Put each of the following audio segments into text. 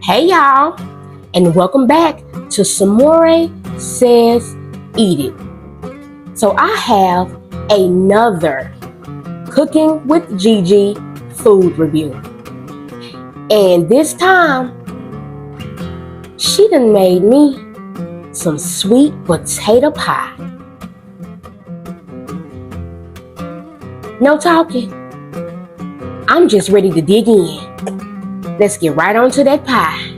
Hey y'all, and welcome back to Samore Says Eat It. So I have another Cooking with Gigi food review. And this time, she done made me some sweet potato pie. No talking. I'm just ready to dig in. Let's get right on to that pie.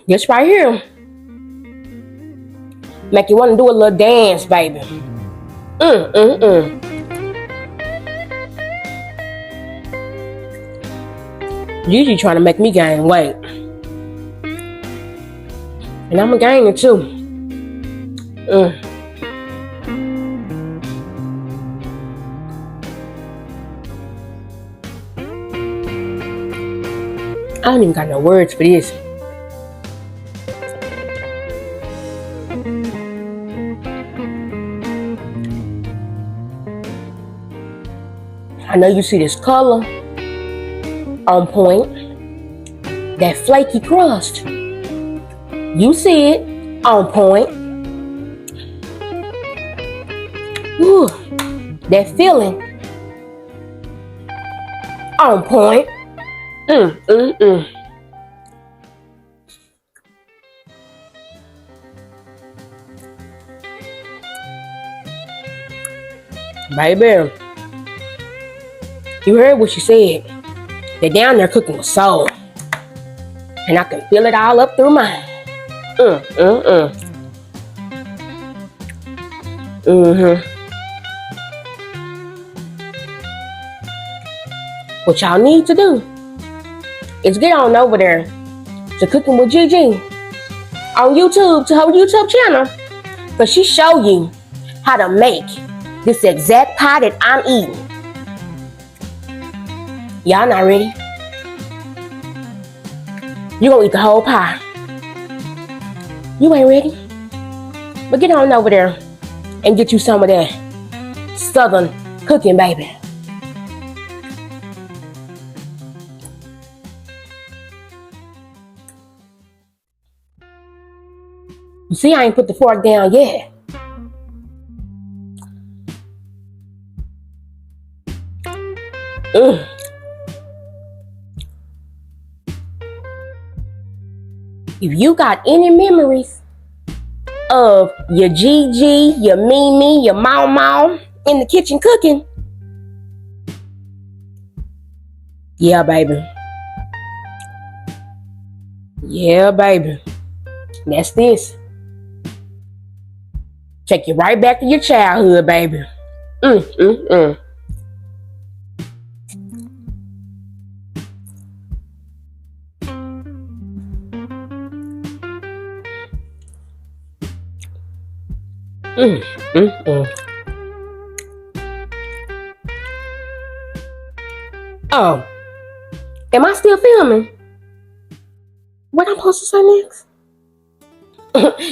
This right here make you want to do a little dance, baby. Usually trying to make me gain weight, and I'm a gainer too. I don't even got no words for this. I know you see this color on point, that flaky crust. You see it on point. Ooh, that filling on point. Baby, you heard what she said. They're down there cooking with soul. And I can feel it all up through mine. What y'all need to do is get on over there to Cooking with Gigi on YouTube, to her YouTube channel. Because she show you how to make this exact pie that I'm eating. Y'all not ready? You gonna eat the whole pie. You ain't ready? But get on over there and get you some of that Southern cooking, baby. You see, I ain't put the fork down yet. If you got any memories of your Gigi, your Mimi, your Mau in the kitchen cooking, yeah, baby. Yeah, baby. That's this. Take you right back to your childhood, baby. Oh, am I still filming? What I'm supposed to say next?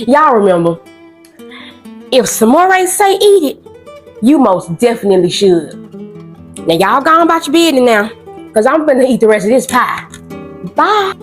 Y'all remember, if Samore say eat it, you most definitely should. Now y'all go on about your business now, because I'm gonna eat the rest of this pie. Bye.